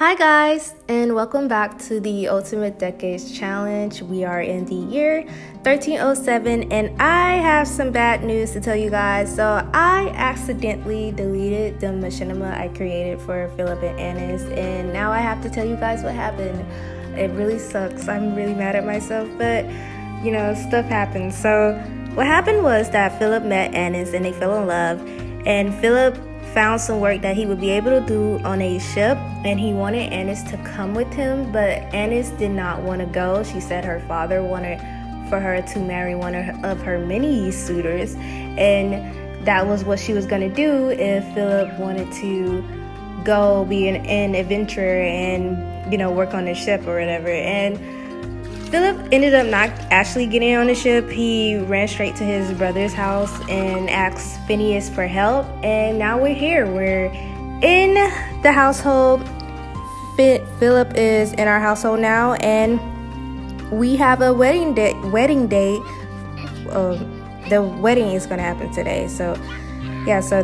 Hi guys, and welcome back to the Ultimate Decades Challenge. We are in the year 1307, and I have some bad news to tell you guys. So I accidentally deleted the machinima I created for Philip and Anise, and now I have to tell you guys what happened. It really sucks. I'm really mad at myself, but stuff happens. So what happened was that Philip met Anise and they fell in love, and Philip found some work that he would be able to do on a ship, and he wanted Anise to come with him, but Anise did not want to go. She said her father wanted for her to marry one of her many suitors, and that was what she was going to do if Philip wanted to go be an adventurer and work on the ship or whatever. And Philip ended up not actually getting on the ship. He ran straight to his brother's house and asked Phineas for help. And now we're here. We're in the household. Philip is in our household now, and we have a wedding day. The wedding is going to happen today. So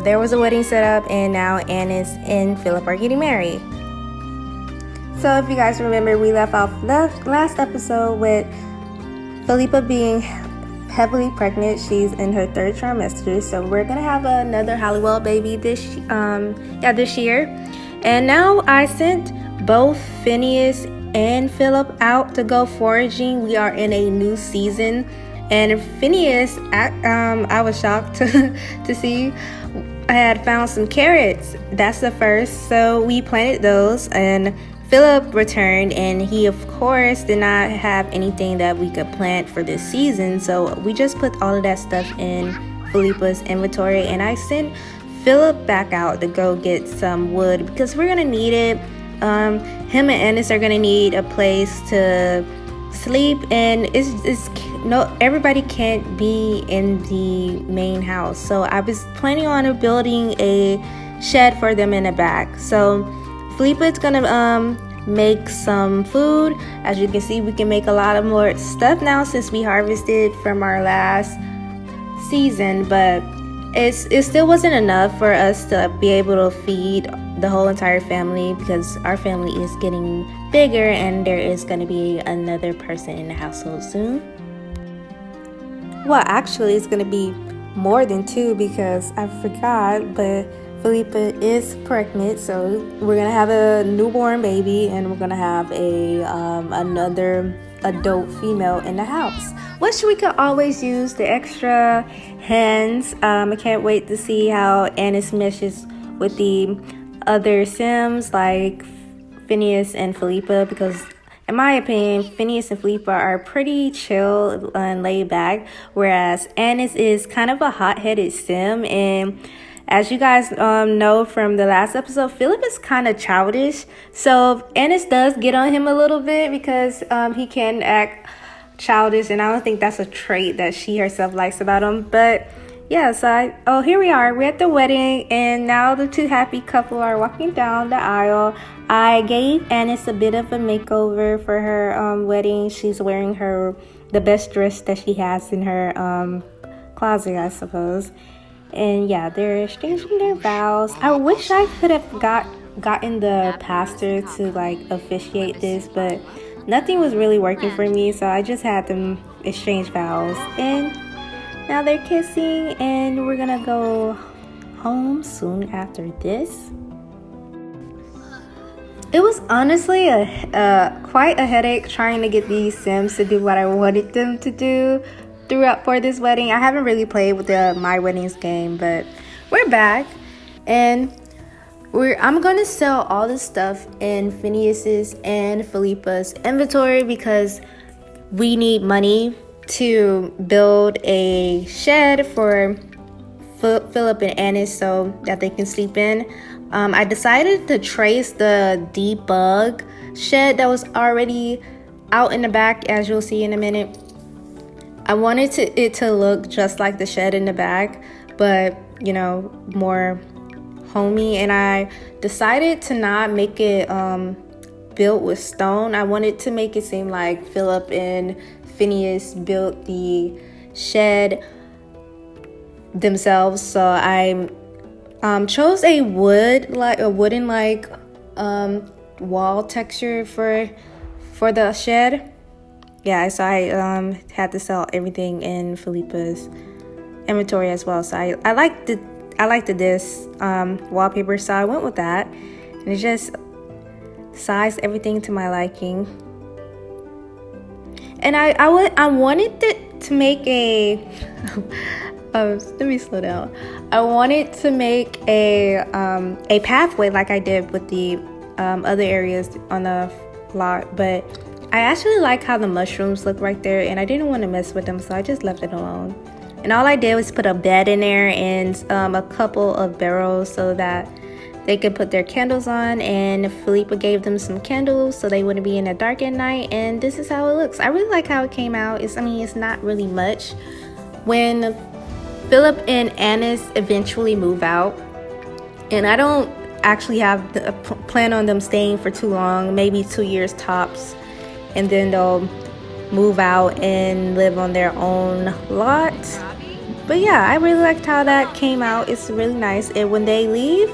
there was a wedding set up, and now Anise and Philip are getting married. So if you guys remember, we left off last episode with Philippa being heavily pregnant. She's in her third trimester, so we're gonna have another Halliwell baby this year. And now I sent both Phineas and Philip out to go foraging. We are in a new season, and Phineas, I was shocked to see I had found some carrots. That's the first, so we planted those, and Philip returned, and he of course did not have anything that we could plant for this season, so we just put all of that stuff in Philippa's inventory, and I sent Philip back out to go get some wood because we're gonna need it. Him and Anise are gonna need a place to sleep, and everybody can't be in the main house, so I was planning on building a shed for them in the back. So Philippa's gonna make some food. As you can see, we can make a lot of more stuff now since we harvested from our last season, but it still wasn't enough for us to be able to feed the whole entire family because our family is getting bigger and there is going to be another person in the household soon. Well, actually it's going to be more than two because I forgot, but Philippa is pregnant, so we're gonna have a newborn baby, and we're gonna have another adult female in the house, which we could always use the extra hands. I can't wait to see how Anise meshes with the other Sims like Phineas and Philippa, because in my opinion, Phineas and Philippa are pretty chill and laid back, whereas Anise is kind of a hot-headed Sim. And as you guys know from the last episode, Philip is kind of childish. So Anise does get on him a little bit because he can act childish, and I don't think that's a trait that she herself likes about him. But yeah, so here we are. We're at the wedding, and now the two happy couple are walking down the aisle. I gave Anise a bit of a makeover for her wedding. She's wearing the best dress that she has in her closet, I suppose. And yeah, they're exchanging their vows. I wish I could have gotten the pastor to officiate this, but nothing was really working for me, so I just had them exchange vows. And now they're kissing, and we're gonna go home soon after this. It was honestly quite a headache trying to get these Sims to do what I wanted them to do for this wedding. I haven't really played with the My Weddings game, but we're back, and I'm gonna sell all the stuff in Phineas's and Philippa's inventory because we need money to build a shed for Philip and Anise so that they can sleep in. I decided to trace the debug shed that was already out in the back, as you'll see in a minute. I wanted it to look just like the shed in the back, but more homey, and I decided to not make it built with stone. I wanted to make it seem like Philip and Phineas built the shed themselves, so I chose a wooden wall texture for the shed. Yeah, so I had to sell everything in Felipa's inventory as well. So I liked this wallpaper, so I went with that, and it just sized everything to my liking. And I wanted to make a let me slow down. I wanted to make a pathway like I did with the other areas on the lot, but I actually like how the mushrooms look right there, and I didn't want to mess with them, so I just left it alone. And all I did was put a bed in there and a couple of barrels so that they could put their candles on, and Felipa gave them some candles so they wouldn't be in the dark at night, and this is how it looks. I really like how it came out. It's not really much. When Philip and Anise eventually move out, and I don't actually have the plan on them staying for too long, maybe 2 years tops, and then they'll move out and live on their own lot. But yeah, I really liked how that came out. It's really nice. And when they leave,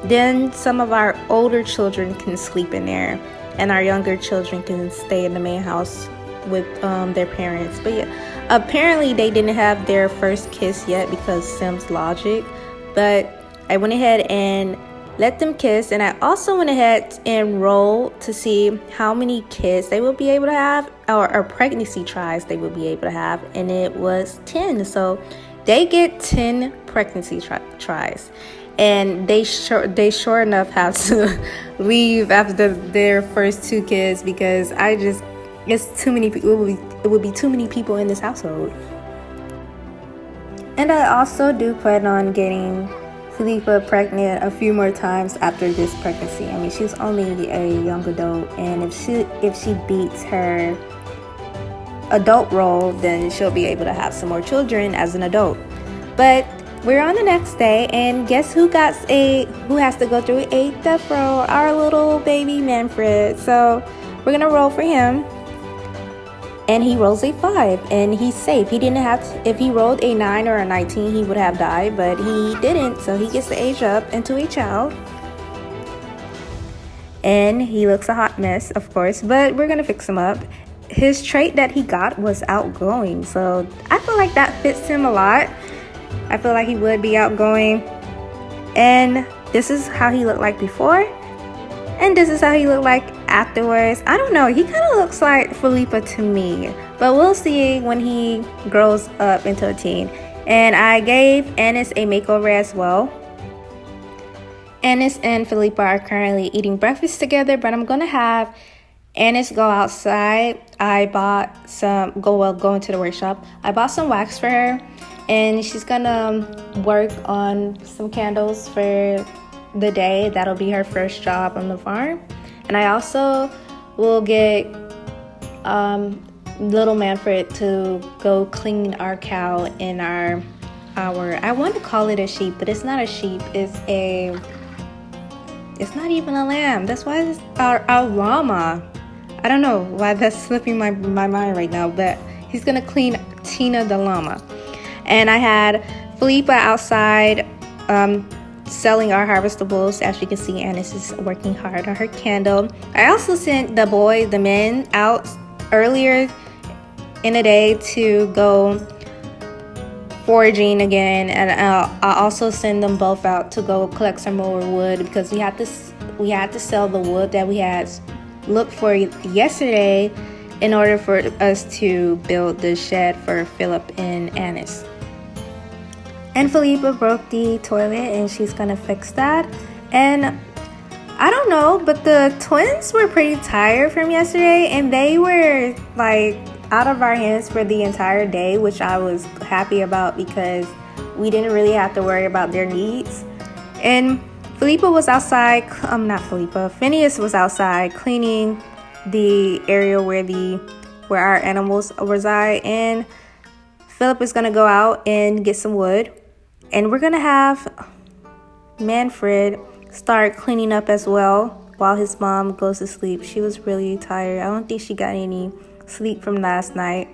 then some of our older children can sleep in there, and our younger children can stay in the main house with their parents. But yeah, apparently they didn't have their first kiss yet because Sim's logic, but I went ahead and let them kiss, and I also went ahead and rolled to see how many kids they will be able to have, or pregnancy tries they will be able to have, and it was 10. So they get 10 pregnancy tries, and they sure enough have to leave after their first 2 kids, because it's too many people. It would be too many people in this household. And I also do plan on getting Felipa pregnant a few more times after this pregnancy. I mean, she's only a young adult, and if she beats her adult role, then she'll be able to have some more children as an adult. But we're on the next day, and guess who has to go through a death roll? Our little baby Manfred. So we're gonna roll for him, and he rolls a 5, and he's safe. He didn't have to, if he rolled a 9 or a 19, he would have died, but he didn't, so he gets to age up into a child. And he looks a hot mess, of course, but we're gonna fix him up. His trait that he got was outgoing, so I feel like that fits him a lot. I feel like he would be outgoing. And this is how he looked like before, and this is how he looked like afterwards. I don't know, he kind of looks like Felipa to me, but we'll see when he grows up into a teen. And I gave Anise a makeover as well. Anise and Felipa are currently eating breakfast together, but I'm gonna have Anise go outside. I bought go into the workshop. I bought some wax for her, and she's gonna work on some candles for the day. That'll be her first job on the farm. And I also will get little Manfred to go clean our cow in our I want to call it a sheep, but it's not a sheep. It's not even a lamb. That's why it's our llama. I don't know why that's slipping my mind right now, but he's gonna clean Tina the llama. And I had Felipa outside selling our harvestables. As you can see, Anise is working hard on her candle. I also sent the men out earlier in the day to go foraging again, and I also send them both out to go collect some more wood, because we had to sell the wood that we had looked for yesterday in order for us to build the shed for Philip and Anise. And Felipa broke the toilet, and she's gonna fix that. And I don't know, but the twins were pretty tired from yesterday, and they were like out of our hands for the entire day, which I was happy about because we didn't really have to worry about their needs. And Felipa was outside, Phineas was outside cleaning the area where our animals reside, and Philip is gonna go out and get some wood, and we're gonna have Manfred start cleaning up as well while his mom goes to sleep. She was really tired. I don't think she got any sleep from last night.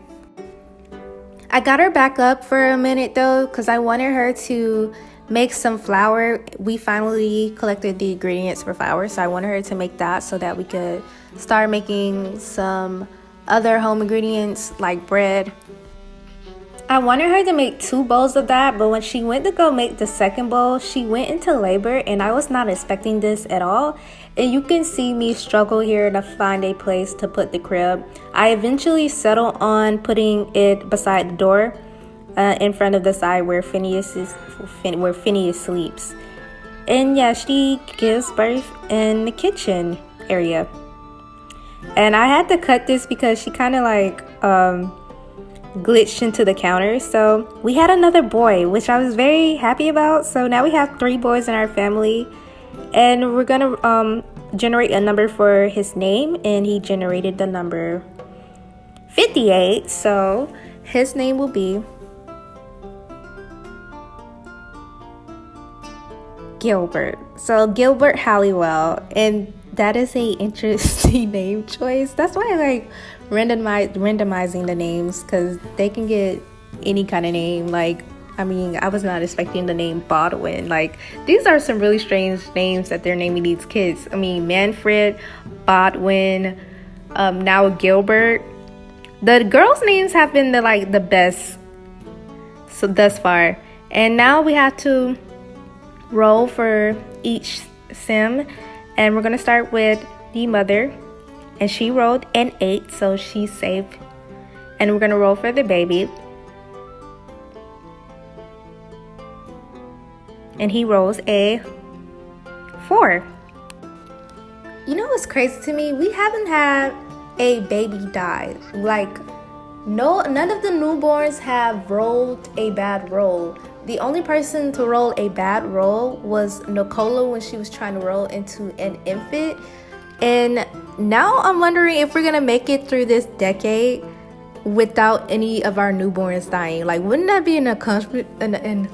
I got her back up for a minute though, because I wanted her to make some flour. We finally collected the ingredients for flour, so I wanted her to make that so that we could start making some other home ingredients like bread. I wanted her to make 2 bowls of that, but when she went to go make the second bowl, she went into labor, and I was not expecting this at all. And you can see me struggle here to find a place to put the crib. I eventually settled on putting it beside the door, in front of the side where Phineas sleeps. And yeah, she gives birth in the kitchen area. And I had to cut this because she kind of like glitched into the counter. So we had another boy, which I was very happy about. So now we have 3 boys in our family, and we're gonna generate a number for his name, and he generated the number 58. So his name will be Gilbert. So Gilbert Halliwell, and that is a interesting name choice. That's why I like randomizing the names, because they can get any kind of name. Like, I mean, I was not expecting the name Baldwin. Like, these are some really strange names that they're naming these kids. I mean, Manfred, Baldwin, now Gilbert. The girls' names have been the best so thus far. And now we have to roll for each sim, and we're gonna start with the mother, and she rolled an 8, so she's safe. And we're gonna roll for the baby, and he rolls a 4. You know what's crazy to me? We haven't had a baby die. Like, none of the newborns have rolled a bad roll. The only person to roll a bad roll was Nicola when she was trying to roll into an infant. And now I'm wondering if we're gonna make it through this decade without any of our newborns dying. Like, wouldn't that be an accomplishment? An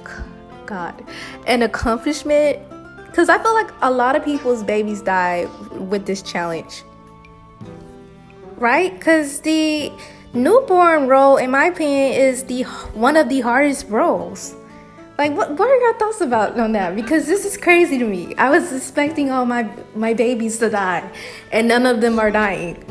accomplishment? Because I feel like a lot of people's babies die with this challenge, right? Because the newborn roll, in my opinion, is one of the hardest rolls. Like, what are your thoughts on that? Because this is crazy to me. I was expecting all my babies to die, and none of them are dying.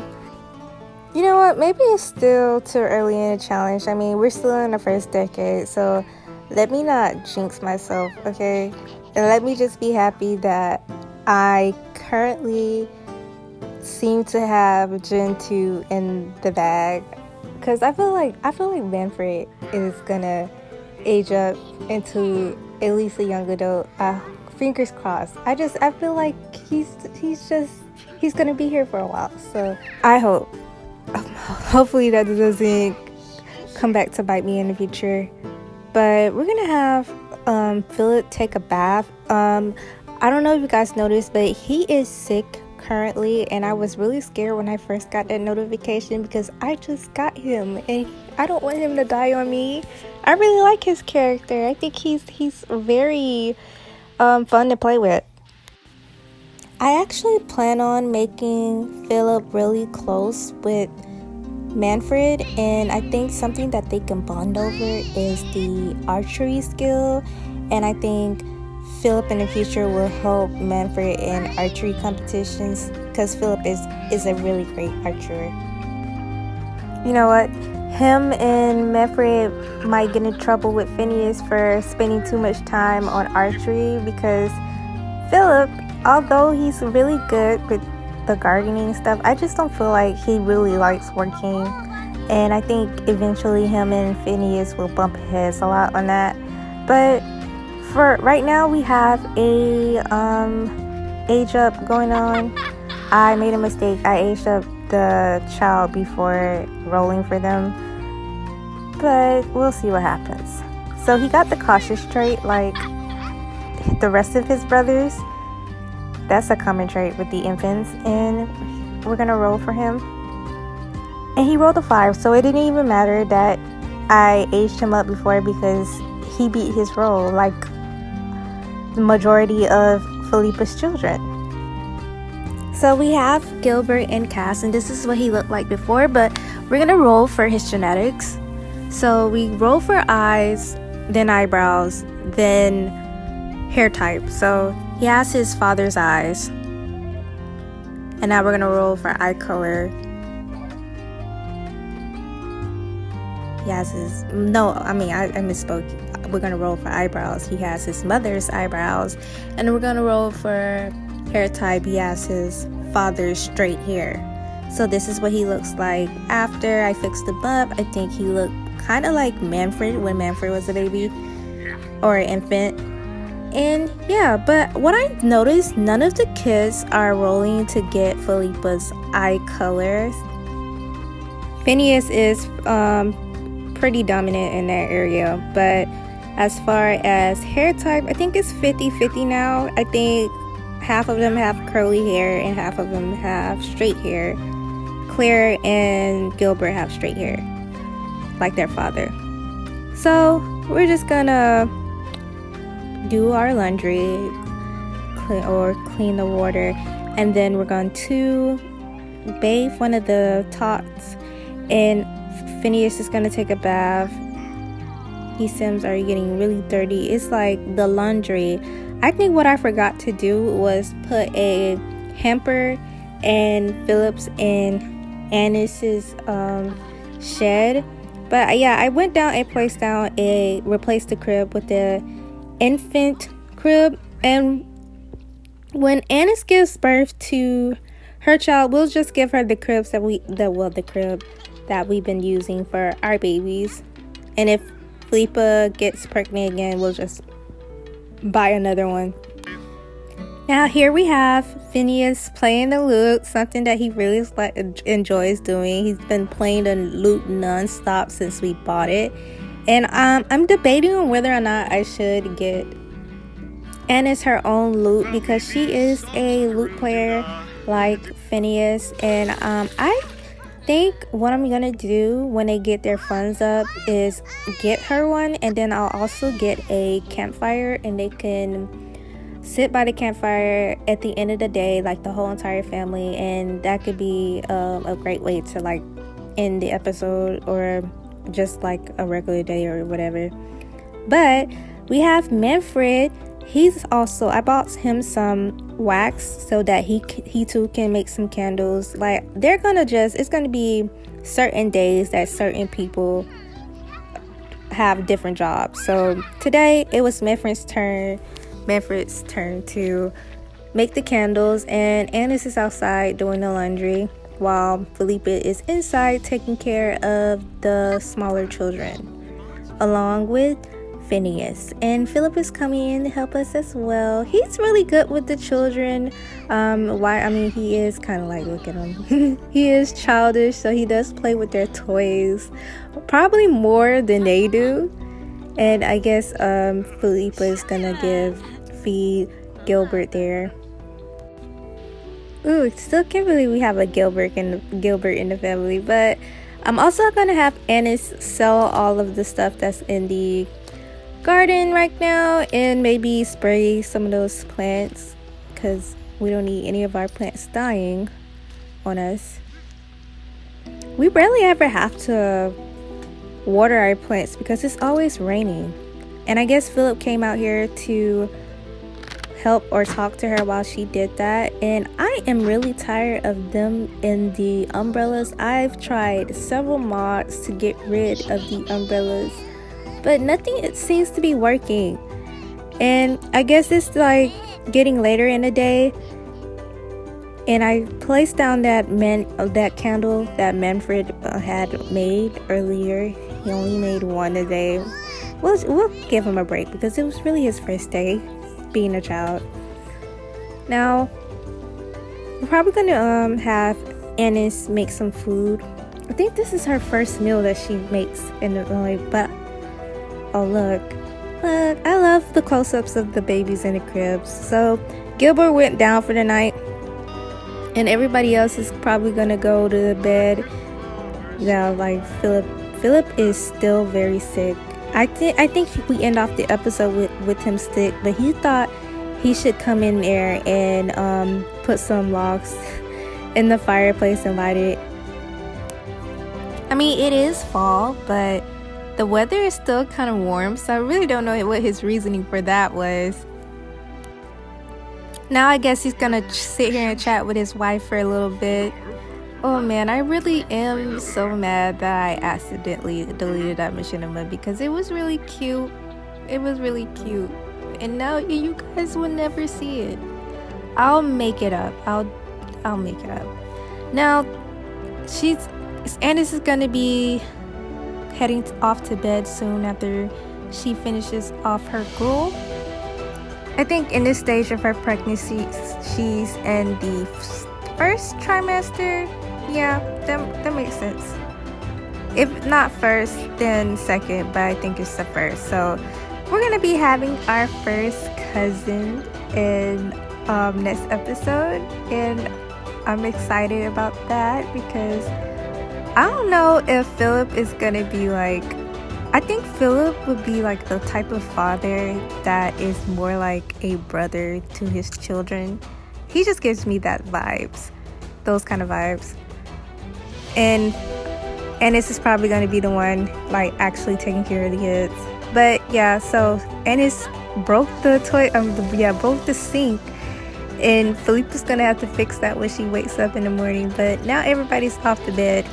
You know what? Maybe it's still too early in the challenge. I mean, we're still in the first decade, so let me not jinx myself, okay? And let me just be happy that I currently seem to have Gen 2 in the bag. Because I feel like Manfred is gonna age up into at least a young adult. Fingers crossed. I feel like he's gonna be here for a while. So I hopefully that doesn't come back to bite me in the future. But we're gonna have Philip take a bath. I don't know if you guys noticed, but he is sick currently, and I was really scared when I first got that notification because I just got him and I don't want him to die on me. I really like his character. I think he's very fun to play with. I actually plan on making Philip really close with Manfred, and I think something that they can bond over is the archery skill, and I think Philip in the future will help Manfred in archery competitions because Philip is a really great archer. You know what? Him and Manfred might get in trouble with Phineas for spending too much time on archery because Philip, although he's really good with the gardening stuff, I just don't feel like he really likes working. And I think eventually him and Phineas will bump heads a lot on that. But for right now, we have a age up going on. I made a mistake. I aged up the child before rolling for them, but we'll see what happens. So he got the cautious trait like the rest of his brothers. That's a common trait with the infants, and we're gonna roll for him. And he rolled a 5, so it didn't even matter that I aged him up before because he beat his roll like the majority of Felipe's children. So we have Gilbert and Cass, and this is what he looked like before, but we're gonna roll for his genetics. So we roll for eyes, then eyebrows, then hair type. So he has his father's eyes. And now we're gonna roll for eye color. He has his, I misspoke. We're gonna roll for eyebrows. He has his mother's eyebrows. And we're gonna roll for hair type. He has his father's straight hair. So this is what he looks like after I fixed him up. I think he looked kind of like Manfred when Manfred was a baby or an infant. And yeah, but what I noticed, none of the kids are rolling to get Felipe's eye color. Phineas is pretty dominant in that area, but as far as hair type, I think it's 50-50 now. I think half of them have curly hair and half of them have straight hair. Claire and Gilbert have straight hair, like their father. So we're just gonna do our laundry clean the water, and then we're going to bathe one of the tots, and Phineas is gonna take a bath. He Sims are getting really dirty. It's like the laundry. I think what I forgot to do was put a hamper and Philip's and Anise's shed. But yeah, I went down and replaced the crib with the infant crib. And when Anise gives birth to her child, we'll just give her the cribs the crib that we've been using for our babies. And if Felipe gets pregnant again, we'll just buy another one. Now here we have Phineas playing the lute, something that he really enjoys doing. He's been playing the lute non-stop since we bought it. And I'm debating on whether or not I should get Anise her own lute, because she is a lute player like Phineas. And I think what I'm gonna do when they get their funds up is get her one, and then I'll also get a campfire, and they can sit by the campfire at the end of the day, like the whole entire family, and that could be a great way to like end the episode, or just like a regular day or whatever. But we have Manfred. I bought him some wax so that he too can make some candles. Like it's gonna be certain days that certain people have different jobs. So today it was Manfred's turn to make the candles, and Anise is outside doing the laundry while Felipe is inside taking care of the smaller children along with Phineas. And Philip is coming in to help us as well. He's really good with the children. He is kind of like, look at him. He is childish, so he does play with their toys probably more than they do. And I guess Felipe is gonna feed Gilbert there. Ooh, still can't believe we have a Gilbert in the family. But I'm also gonna have Anise sell all of the stuff that's in the garden right now, and maybe spray some of those plants, because we don't need any of our plants dying on us. We barely ever have to water our plants because it's always raining. And I guess Philip came out here to help or talk to her while she did that. And I am really tired of them in the umbrellas. I've tried several mods to get rid of the umbrellas, but nothing it seems to be working. And I guess it's like getting later in the day, and I placed down that candle that Manfred had made earlier. He only made one a day. We'll give him a break because it was really his first day being a child. Now we're probably gonna have Anise make some food. I think this is her first meal that she makes in the but oh look, I love the close-ups of the babies in the cribs. So Gilbert went down for the night, and everybody else is probably gonna go to bed. Yeah, like Philip is still very sick. I think we end off the episode with him sick, but he thought he should come in there and put some logs in the fireplace and light it. I mean, it is fall, but the weather is still kind of warm, so I really don't know what his reasoning for that was. Now I guess he's gonna sit here and chat with his wife for a little bit. Oh man, I really am so mad that I accidentally deleted that machinima because it was really cute. It was really cute. And now you guys will never see it. I'll make it up. I'll make it up. Now Anise is gonna be heading off to bed soon after she finishes off her gruel. I think in this stage of her pregnancy, she's in the first trimester. Yeah, that makes sense. If not first, then second, but I think it's the first. So we're gonna be having our first cousin in next episode, and I'm excited about that because I don't know if Philip is gonna be like, I think Philip would be like the type of father that is more like a brother to his children. He just gives me that vibes, those kind of vibes. And Anise is probably gonna be the one like actually taking care of the kids. But yeah, so Anise broke the broke the sink, and Philippa's gonna have to fix that when she wakes up in the morning. But now everybody's off to bed.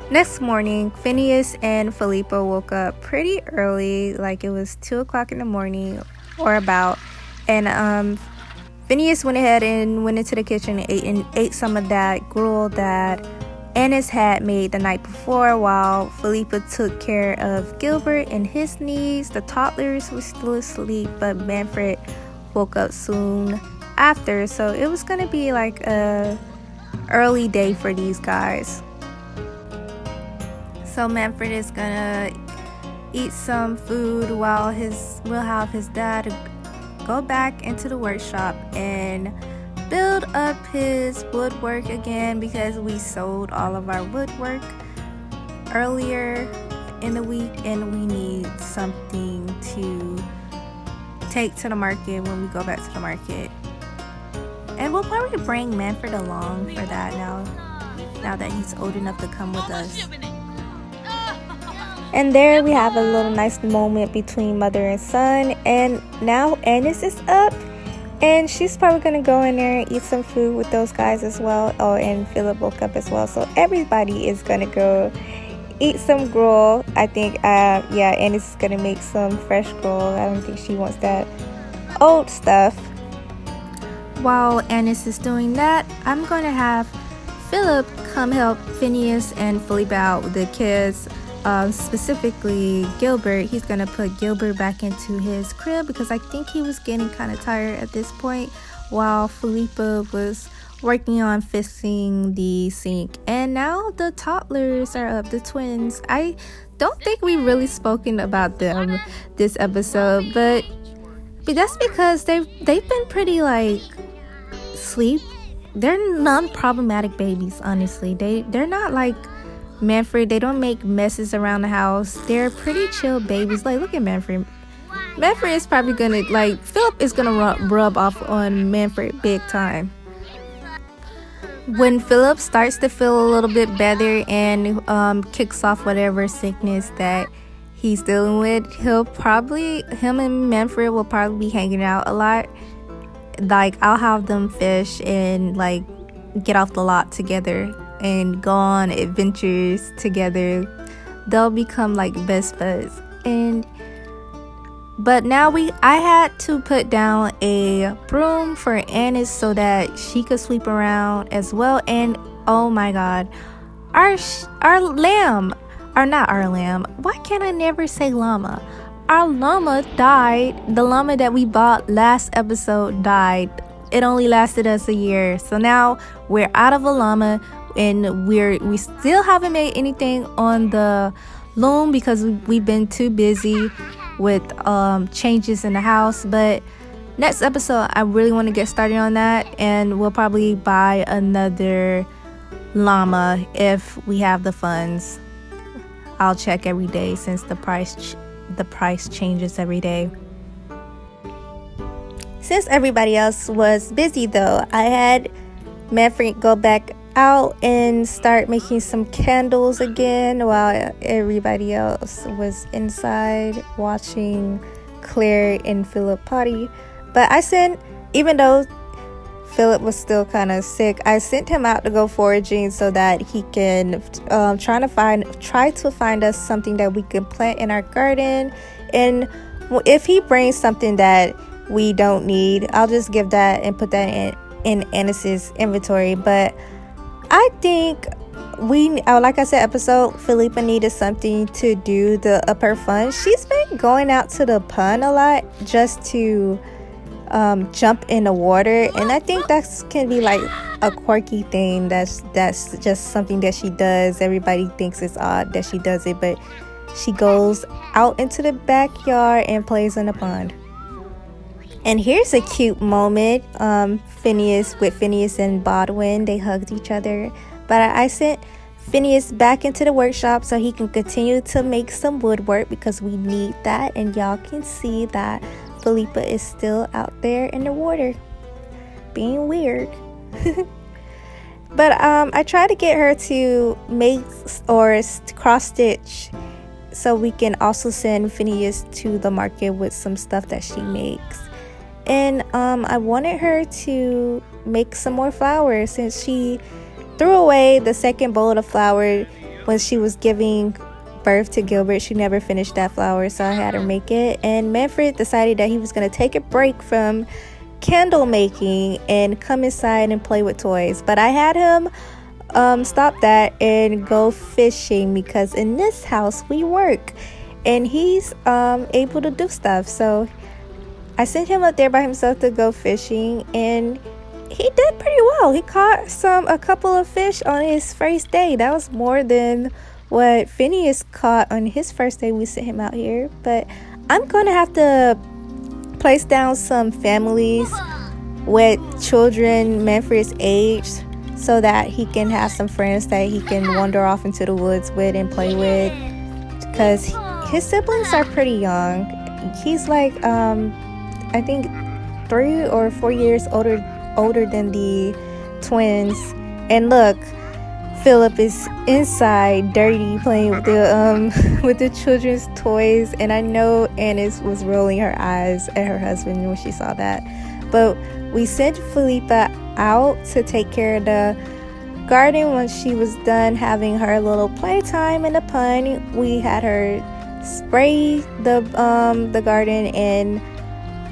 Next morning, Phineas and Philippa woke up pretty early, like it was 2 o'clock in the morning or about, and Phineas went ahead and went into the kitchen and ate some of that gruel that Anise had made the night before, while Philippa took care of Gilbert and his needs. The toddlers were still asleep, but Manfred woke up soon after, so it was gonna be like a early day for these guys. So Manfred is gonna eat some food while we'll have his dad go back into the workshop and build up his woodwork again, because we sold all of our woodwork earlier in the week and we need something to take to the market when we go back to the market. And we'll probably bring Manfred along for that now that he's old enough to come with us. And there we have a little nice moment between mother and son, and now Anise is up and she's probably gonna go in there and eat some food with those guys as well. Oh, and Philip woke up as well, so everybody is gonna go eat some gruel. I think Anise is gonna make some fresh gruel. I don't think she wants that old stuff. While Anise is doing that, I'm gonna have Philip come help Phineas and Philippa out with the kids. Specifically Gilbert. He's gonna put Gilbert back into his crib because I think he was getting kind of tired at this point, while Philippa was working on fixing the sink. And now the toddlers are up, the twins. I don't think we really spoken about them this episode, but that's because they've been pretty like sleep. They're non-problematic babies, honestly. They're not like Manfred. They don't make messes around the house. They're pretty chill babies. Like, look at Manfred. Manfred is probably gonna, like, Philip is gonna rub off on Manfred big time. When Philip starts to feel a little bit better and kicks off whatever sickness that he's dealing with, him and Manfred will probably be hanging out a lot. Like, I'll have them fish and like get off the lot together and go on adventures together. They'll become like best buds. But now I had to put down a broom for Anise so that she could sweep around as well. And oh my god, our lamb, or not our lamb, why can't I never say llama? Our llama died. The llama that we bought last episode died. It only lasted us a year. So now we're out of a llama, and we still haven't made anything on the loom because we've been too busy with changes in the house. But next episode I really want to get started on that, and we'll probably buy another llama if we have the funds. I'll check every day since the price changes every day. Since everybody else was busy though, I had Manfred go back out and start making some candles again while everybody else was inside watching Claire and Philip potty. But I sent, even though Philip was still kind of sick, I sent him out to go foraging so that he can try to find us something that we can plant in our garden. And if he brings something that we don't need, I'll just give that and put that in Anise's inventory. But I think like I said, Philippa needed something to do the upper fun. She's been going out to the pond a lot just to jump in the water, and I think that can be like a quirky thing. That's just something that she does. Everybody thinks it's odd that she does it, but she goes out into the backyard and plays in the pond. And here's a cute moment. Phineas and Bodwin, they hugged each other. But I sent Phineas back into the workshop so he can continue to make some woodwork, because we need that. And y'all can see that Philippa is still out there in the water being weird. But I tried to get her to make or cross stitch so we can also send Phineas to the market with some stuff that she makes. And I wanted her to make some more flowers, since she threw away the second bowl of flour when she was giving birth to Gilbert. She never finished that flower, so I had her make it. And Manfred decided that he was going to take a break from candle making and come inside and play with toys. But I had him stop that and go fishing, because in this house we work and he's able to do stuff. So I sent him up there by himself to go fishing, and he did pretty well. He caught a couple of fish on his first day. That was more than what Phineas caught on his first day we sent him out here. But I'm gonna have to place down some families with children Manfred's age, so that he can have some friends that he can wander off into the woods with and play with, because his siblings are pretty young. He's like I think 3 or 4 years older than the twins. And look, Philip is inside dirty playing with the children's toys, and I know Anise was rolling her eyes at her husband when she saw that. But we sent Philippa out to take care of the garden. Once she was done having her little playtime in the pond, we had her spray the garden, and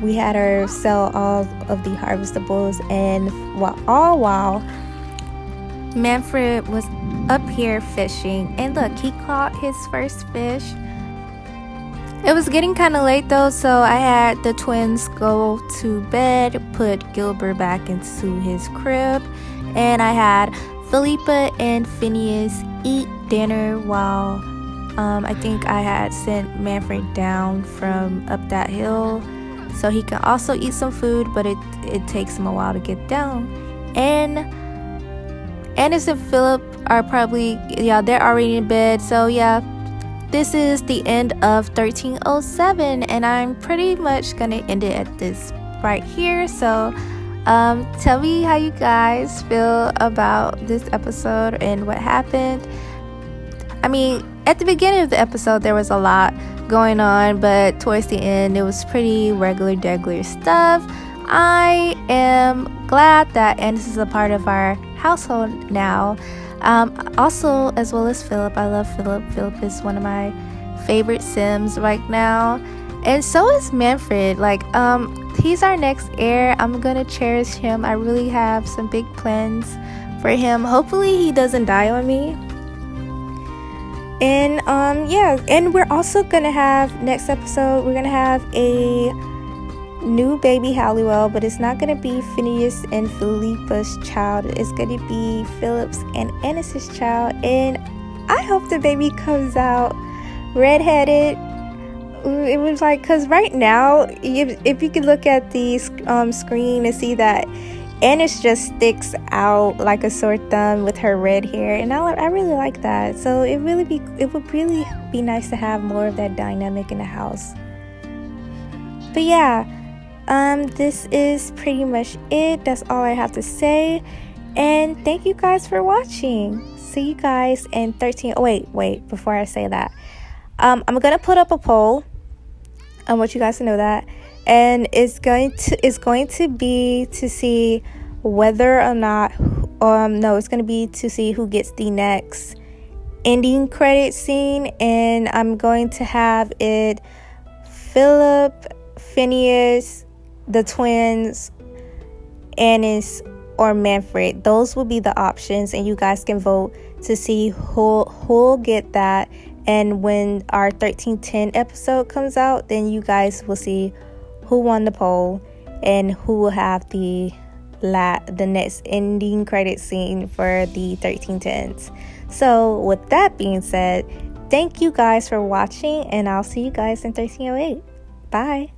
we had her sell all of the harvestables. And while Manfred was up here fishing, and look, he caught his first fish. It was getting kind of late though, so I had the twins go to bed, put Gilbert back into his crib, and I had Philippa and Phineas eat dinner while I think I had sent Manfred down from up that hill so he can also eat some food, but it takes him a while to get down. And Anise and Philip are probably, they're already in bed. So yeah, this is the end of 1307, and I'm pretty much gonna end it at this right here. So tell me how you guys feel about this episode and what happened. I mean, at the beginning of the episode there was a lot going on, but towards the end it was pretty regular stuff. I am glad that Anise is a part of our household now. Also, as well as Philip. I love Philip. Philip is one of my favorite Sims right now, and so is Manfred. Like he's our next heir. I'm gonna cherish him. I really have some big plans for him. Hopefully he doesn't die on me. And and we're also gonna have next episode, we're gonna have a new baby Halliwell, but it's not gonna be Phineas and Philippa's child. It's gonna be Philip's and Anise's child, and I hope the baby comes out redheaded. It was like, because right now, if you can look at the screen and see that Anise just sticks out like a sore thumb with her red hair, and I really like that. So it would really be nice to have more of that dynamic in the house. But yeah, this is pretty much it. That's all I have to say, and thank you guys for watching. See you guys in 13. Oh wait, before I say that, I'm gonna put up a poll I want you guys to know that. And it's going to be to see whether or not no, it's going to be to see who gets the next ending credit scene, and I'm going to have it Philip, Phineas, the twins, Anise, or Manfred. Those will be the options, and you guys can vote to see who'll get that. And when our 1310 episode comes out, then you guys will see who won the poll and who will have the next ending credit scene for the 1310s. So with that being said, thank you guys for watching, and I'll see you guys in 1308. Bye.